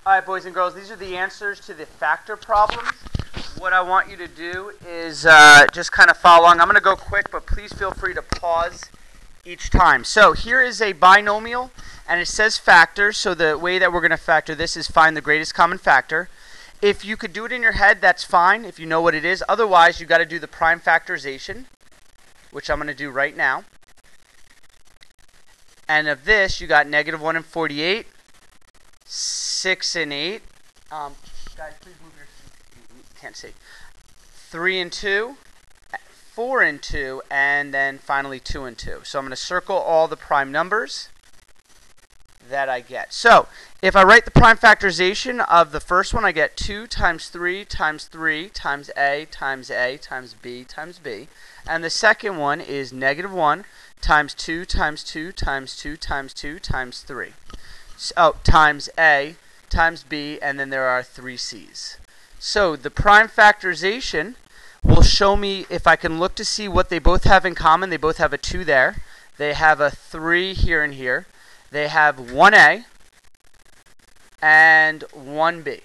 All right, boys and girls, these are the answers to the factor problems. What I want you to do is just kind of follow along. I'm going to go quick, but please feel free to pause each time. So here is a binomial, and it says factor. So the way that we're going to factor this is find the greatest common factor. If you could do it in your head, that's fine, if you know what it is. Otherwise, you've got to do the prime factorization, which I'm going to do right now. And of this, you got -1 and 48, 6 and 8. Guys, please move your seat. You can't see. 3 and 2, 4 and 2, and then finally 2 and 2. So I'm going to circle all the prime numbers that I get. So if I write the prime factorization of the first one, I get 2 times 3 times 3 times A times A times B times B. And the second one is -1 times 2 times 2 times 2 times 2 times 3. So, times A times B, and then there are 3 C's. So the prime factorization will show me, if I can look to see what they both have in common. They both have a 2 there. They have a 3 here and here. They have 1A and 1B.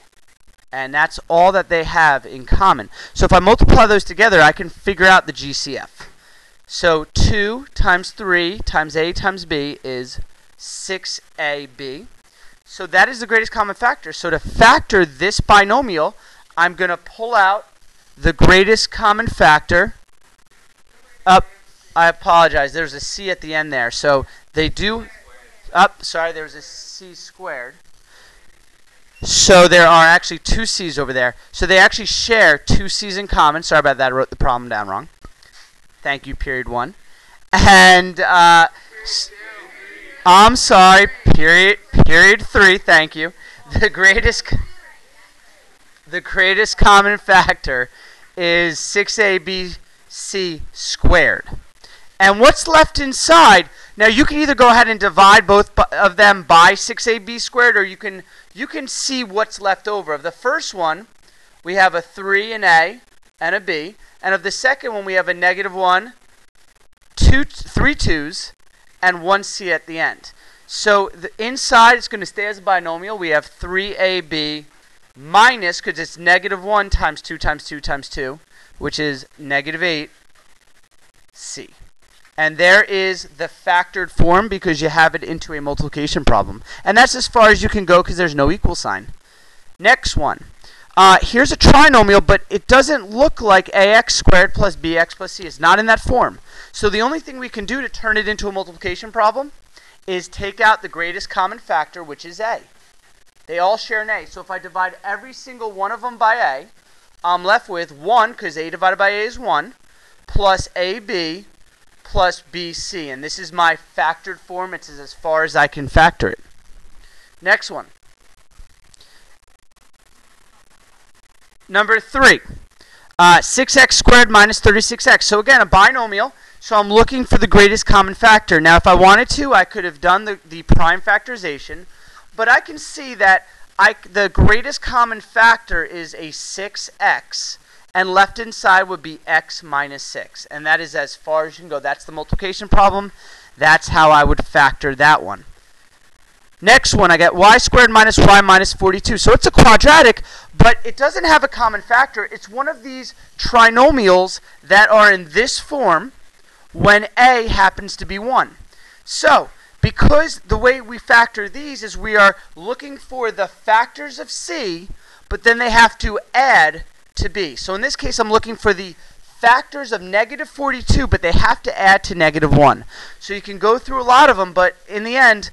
And that's all that they have in common. So if I multiply those together, I can figure out the GCF. So 2 times 3 times A times B is 6AB. So that is the greatest common factor. So to factor this binomial, I'm going to pull out the greatest common factor. I apologize. There's a C at the end there. So they do... sorry, there's a C squared. So there are actually 2 C's over there. So they actually share 2 C's in common. Sorry about that. I wrote the problem down wrong. Thank you, period 1. And I'm sorry, period 3. Thank you. The greatest common factor is 6abc squared. And what's left inside? Now you can either go ahead and divide both of them by 6ab squared, or you can see what's left over. Of the first one, we have a 3 an A and a B. And of the second one, we have a -1, 3 2's, and 1 C at the end. So the inside, it's going to stay as a binomial. We have 3AB minus, because it's -1 times 2 times 2 times 2, which is -8C. And there is the factored form, because you have it into a multiplication problem. And that's as far as you can go, because there's no equal sign. Next one. Here's a trinomial, but it doesn't look like ax squared plus bx plus c. It's not in that form. So the only thing we can do to turn it into a multiplication problem is take out the greatest common factor, which is a. They all share an a. So if I divide every single one of them by a, I'm left with 1, because a divided by a is 1, plus ab plus bc. And this is my factored form. It's as far as I can factor it. Next one. Number 3, 6x squared minus 36x. So again, a binomial. So I'm looking for the greatest common factor. Now, if I wanted to, I could have done the prime factorization. But I can see that the greatest common factor is a 6x. And left inside would be x minus 6. And that is as far as you can go. That's the multiplication problem. That's how I would factor that one. Next one, I get y squared minus y minus 42. So it's a quadratic, but it doesn't have a common factor. It's one of these trinomials that are in this form when a happens to be 1. So because the way we factor these is we are looking for the factors of c, but then they have to add to b. So in this case, I'm looking for the factors of -42, but they have to add to -1. So you can go through a lot of them, but in the end,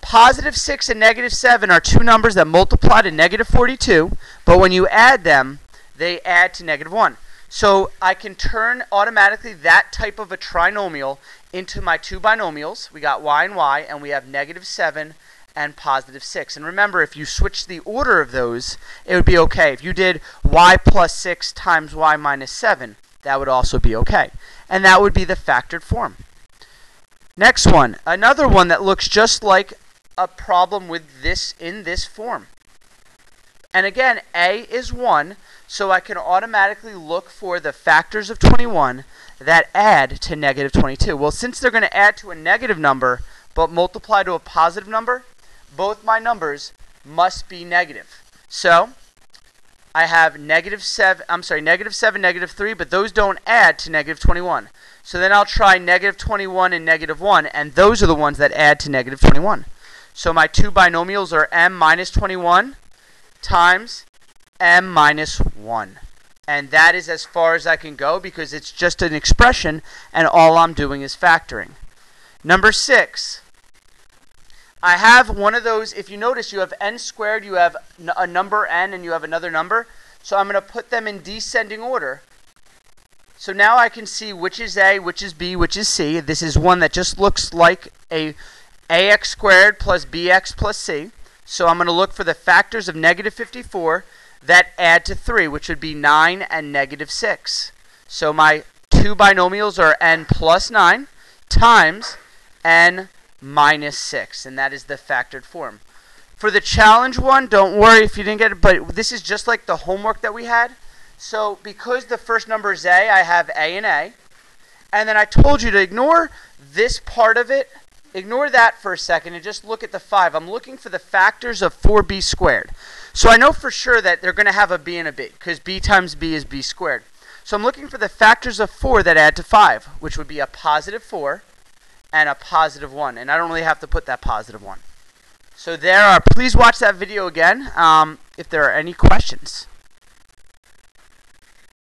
+6 and -7 are 2 numbers that multiply to -42, but when you add them, they add to -1. So I can turn automatically that type of a trinomial into my 2 binomials. We got y, and we have -7 and +6. And remember, if you switch the order of those, it would be okay. If you did y plus 6 times y minus 7, that would also be okay. And that would be the factored form. Next one, another one that looks just like a problem with this in this form. And again, a is 1, so I can automatically look for the factors of 21 that add to -22. Well, since they're going to add to a negative number but multiply to a positive number, both my numbers must be negative. So I have negative 7, negative 3, but those don't add to negative 21. So then I'll try negative 21 and negative 1, and those are the ones that add to negative 21. So my two binomials are m minus 21 times m minus 1. And that is as far as I can go because it's just an expression, and all I'm doing is factoring. Number 6. I have one of those, if you notice, you have n squared, you have a number n, and you have another number. So I'm going to put them in descending order. So now I can see which is a, which is b, which is c. This is one that just looks like a ax squared plus bx plus c. So I'm going to look for the factors of negative 54 that add to 3, which would be 9 and negative 6. So my two binomials are n plus 9 times n minus 6, and that is the factored form. For the challenge one, don't worry if you didn't get it, but this is just like the homework that we had. So because the first number is a, I have a and a. And then I told you to ignore this part of it. Ignore that for a second and just look at the 5. I'm looking for the factors of 4b squared. So I know for sure that they're going to have a b and a b, because b times b is b squared. So I'm looking for the factors of 4 that add to 5, which would be a positive 4 and a positive 1. And I don't really have to put that positive 1. So there are. Please watch that video again if there are any questions.